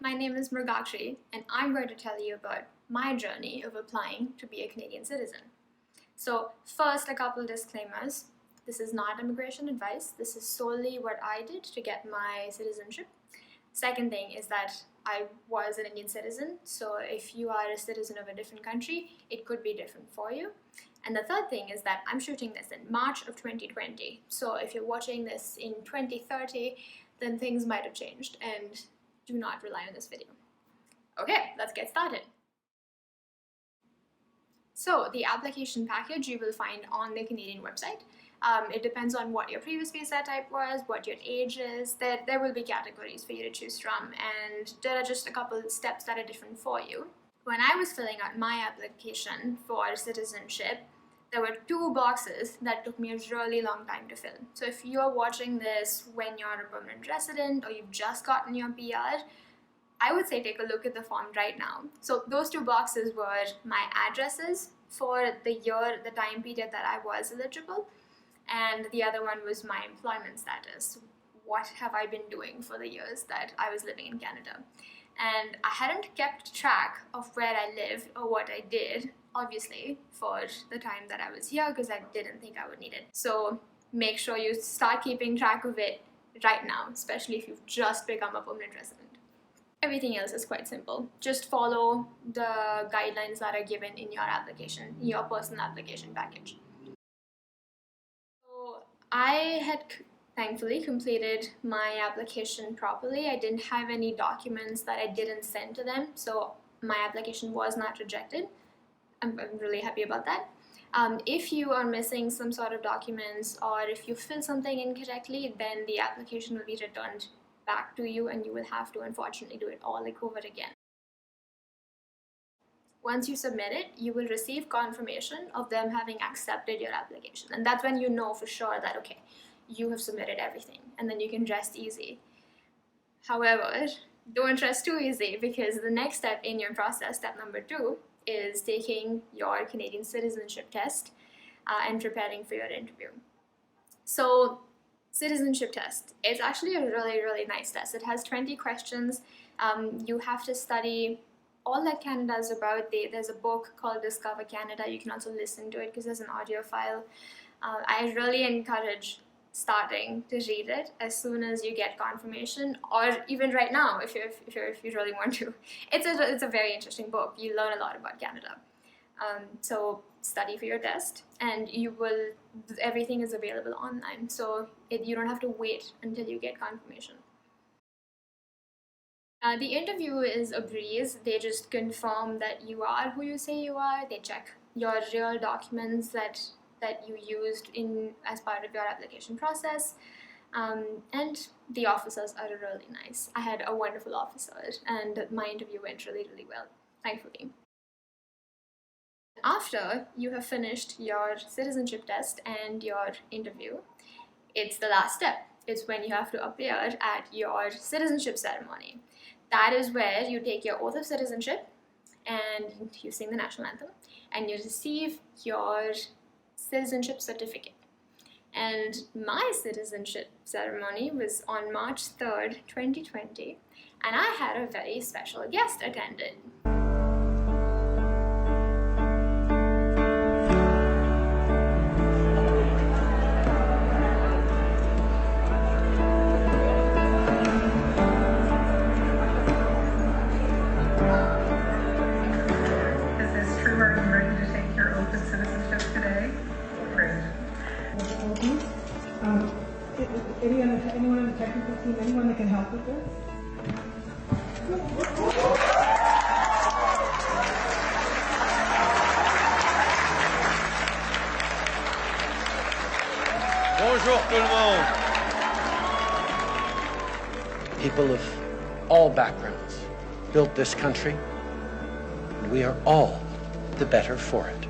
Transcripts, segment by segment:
my name is Mrugakshee, and I'm going to tell you about my journey of applying to be a Canadian citizen. So first, a couple disclaimers. This is not immigration advice. This is solely what I did to get my citizenship. Second thing is that I was an Indian citizen, so if you are a citizen of a different country, it could be different for you. And the third thing is that I'm shooting this in March of 2020. So if you're watching this in 2030, then things might have changed, and do not rely on this video. Okay, let's get started. So the application package you will find on the Canadian website. It depends on what your previous visa type was, what your age is. There will be categories for you to choose from, and there are just a couple steps that are different for you. When I was filling out my application for citizenship, there were two boxes that took me a really long time to fill. So if you're watching this when you're a permanent resident or you've just gotten your PR, I would say take a look at the form right now. So those two boxes were my addresses for the year, the time period that I was eligible, and the other one was my employment status. What have I been doing for the years that I was living in Canada? And I hadn't kept track of where I lived or what I did, obviously, for the time that I was here, because I didn't think I would need it. So make sure you start keeping track of it right now, especially if you've just become a permanent resident. Everything else is quite simple. Just follow the guidelines that are given in your application, your personal application package. So I had thankfully completed my application properly. I didn't have any documents that I didn't send to them, so my application was not rejected. I'm really happy about that. If you are missing some sort of documents, or if you fill something incorrectly, then the application will be returned back to you, and you will have to unfortunately do it all over again. Once you submit it, you will receive confirmation of them having accepted your application, and that's when you know for sure that, okay, you have submitted everything, and then you can rest easy. However, don't rest too easy, because the next step in your process, step number 2, is taking your Canadian Citizenship Test and preparing for your interview. So Citizenship Test, it's actually a really nice test. It has 20 questions. You have to study all that Canada is about. There's a book called Discover Canada. You can also listen to it because there's an audio file. I really encourage starting to read it as soon as you get confirmation, or even right now if you really want to. It's a very interesting book. You learn a lot about Canada. So study for your test, and everything is available online, so you don't have to wait until you get confirmation. The interview is a breeze. They just confirm that you are who you say you are. They check your real documents that you used as part of your application process, and the officers are really nice. I had a wonderful officer, and my interview went really well, thankfully. After you have finished your citizenship test and your interview, it's the last step. It's when you have to appear at your citizenship ceremony. That is where you take your oath of citizenship, and you sing the national anthem, and you receive your citizenship certificate. And my citizenship ceremony was on March 3rd, 2020, and I had a very special guest attended. Anyone on the technical team, anyone that can help with this? Bonjour tout le monde. People of all backgrounds built this country, and we are all the better for it.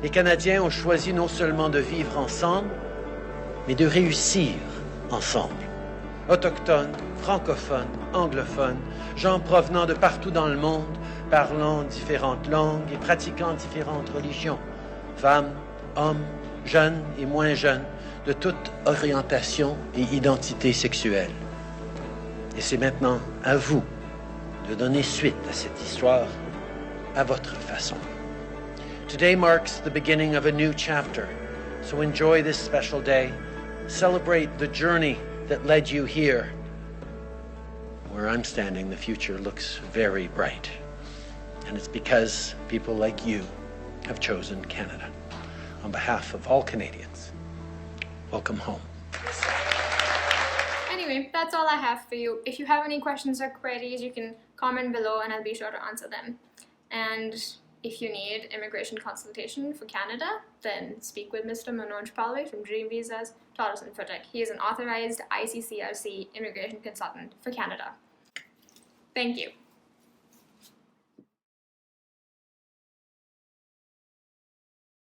Les Canadiens ont choisi non seulement de vivre ensemble, mais de réussir ensemble. Autochtones, francophones, anglophones, gens provenant de partout dans le monde, parlant différentes langues et pratiquant différentes religions, femmes, hommes, jeunes et moins jeunes, de toute orientation et identité sexuelle. Et c'est maintenant à vous de donner suite à cette histoire à votre façon. Today marks the beginning of a new chapter, so enjoy this special day. Celebrate the journey that led you here. Where I'm standing, the future looks very bright. And it's because people like you have chosen Canada. On behalf of all Canadians, welcome home. Anyway, that's all I have for you. If you have any questions or queries, you can comment below and I'll be sure to answer them. And if you need immigration consultation for Canada, then speak with Mr. Manoj Palwe from Dream Visas, Taurus and Footek. He is an authorized ICCRC immigration consultant for Canada. Thank you.